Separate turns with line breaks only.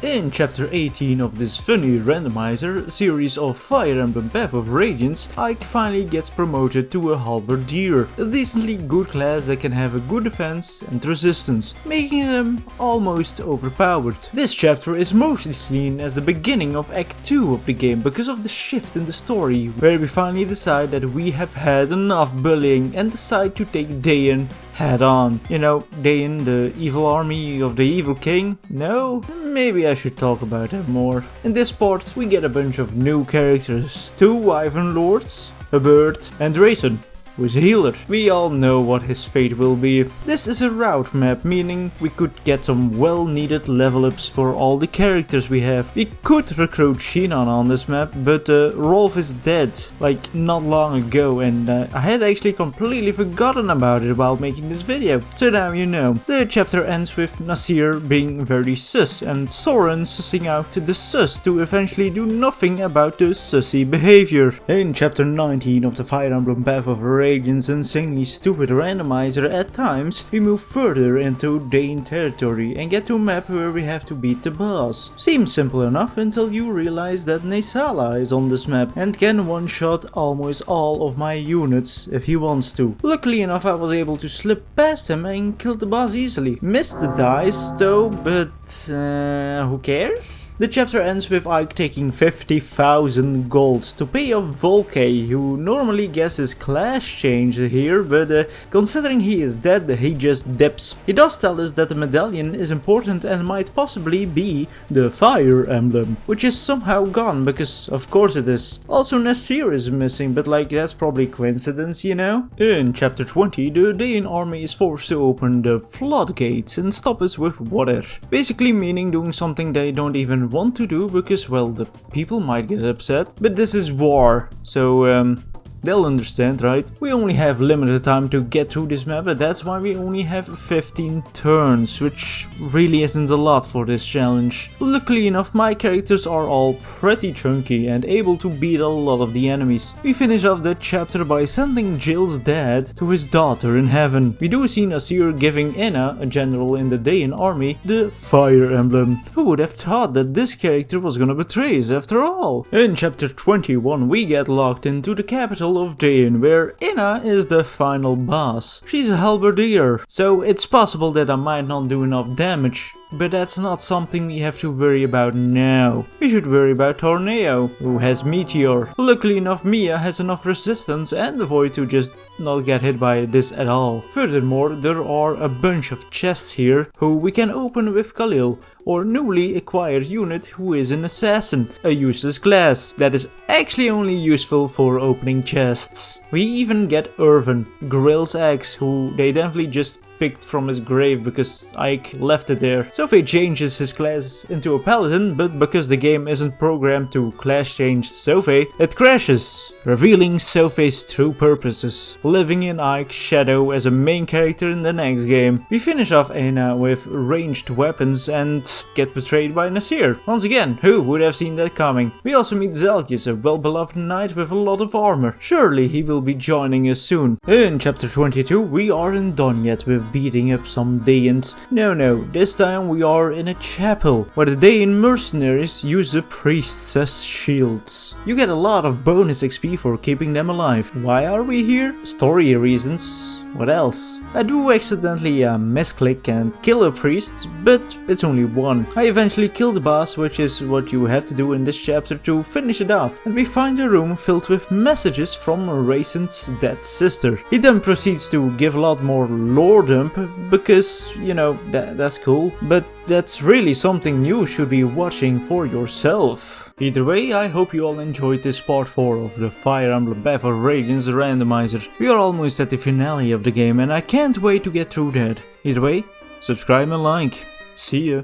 In chapter 18 of this funny randomizer series of Fire Emblem Path of Radiance, Ike finally gets promoted to a halberdier, a decently good class that can have a good defense and resistance, making them almost overpowered. This chapter is mostly seen as the beginning of Act 2 of the game because of the shift in the story, where we finally decide that we have had enough bullying and decide to take Dayan head on. You know, Dayan, the evil army of the evil king? No? Maybe I should talk about that more. In this part we get a bunch of new characters. 2 Wyvern Lords, a bird, and Raisin, who is a healer. We all know what his fate will be. This is a route map, meaning we could get some well needed level ups for all the characters we have. We could recruit Shinon on this map, but Rolf is dead, like not long ago, and I had actually completely forgotten about it while making this video. So now you know. The chapter ends with Nasir being very sus and Soren sussing out the sus to eventually do nothing about the sussy behavior. In chapter 19 of the Fire Emblem Path of Radiance insanely stupid randomizer, at times we move further into Dayan territory and get to a map where we have to beat the boss. Seems simple enough until you realize that Nesala is on this map and can one-shot almost all of my units if he wants to. Luckily enough I was able to slip past him and kill the boss easily. Missed the dice though, but who cares? The chapter ends with Ike taking 50,000 gold to pay off Volkay, who normally gets his class change here, but considering he is dead, he just dips. He does tell us that the medallion is important and might possibly be the Fire Emblem, which is somehow gone, because of course it is. Also Nasir is missing, but like that's probably coincidence, you know? In chapter 20, the Dayan army is forced to open the floodgates and stop us with water. Basically meaning doing something they don't even want to do because, well, the people might get upset, but this is war, so they'll understand, right? We only have limited time to get through this map, but that's why we only have 15 turns, which really isn't a lot for this challenge. Luckily enough, my characters are all pretty chunky and able to beat a lot of the enemies. We finish off the chapter by sending Jill's dad to his daughter in heaven. We do see Nasir giving Inna, a general in the Dayan army, the Fire Emblem. Who would have thought that this character was gonna betray us after all? In chapter 21, we get locked into the capital of Dayan, where Inna is the final boss. She's a halberdier, so it's possible that I might not do enough damage, but that's not something we have to worry about now. We should worry about Tornado, who has Meteor. Luckily enough, Mia has enough resistance and the void to just not get hit by this at all. Furthermore, there are a bunch of chests here who we can open with Khalil, or newly acquired unit who is an assassin, a useless class that is actually only useful for opening chests. We even get Irvin, Grill's ex, who they definitely just picked from his grave because Ike left it there. Sophie changes his class into a paladin, but because the game isn't programmed to class change Sophie, it crashes, revealing Sophie's true purposes, living in Ike's shadow as a main character in the next game. We finish off Anna with ranged weapons and get betrayed by Nasir. Once again, who would have seen that coming? We also meet Zelkius, a well-beloved knight with a lot of armor. Surely he will be joining us soon. In chapter 22, we aren't done yet with beating up some Dayans. No, this time we are in a chapel, where the Dayan mercenaries use the priests as shields. You get a lot of bonus XP for keeping them alive. Why are we here? Story reasons. What else? I do accidentally misclick and kill a priest, but it's only one. I eventually kill the boss, which is what you have to do in this chapter to finish it off, and we find a room filled with messages from Raisin's dead sister. He then proceeds to give a lot more lore dump, because, you know, that's cool, but that's really something you should be watching for yourself. Either way, I hope you all enjoyed this part 4 of the Fire Emblem Path of Radiance randomizer. We are almost at the finale of the game and I can't wait to get through that. Either way, subscribe and like. See ya.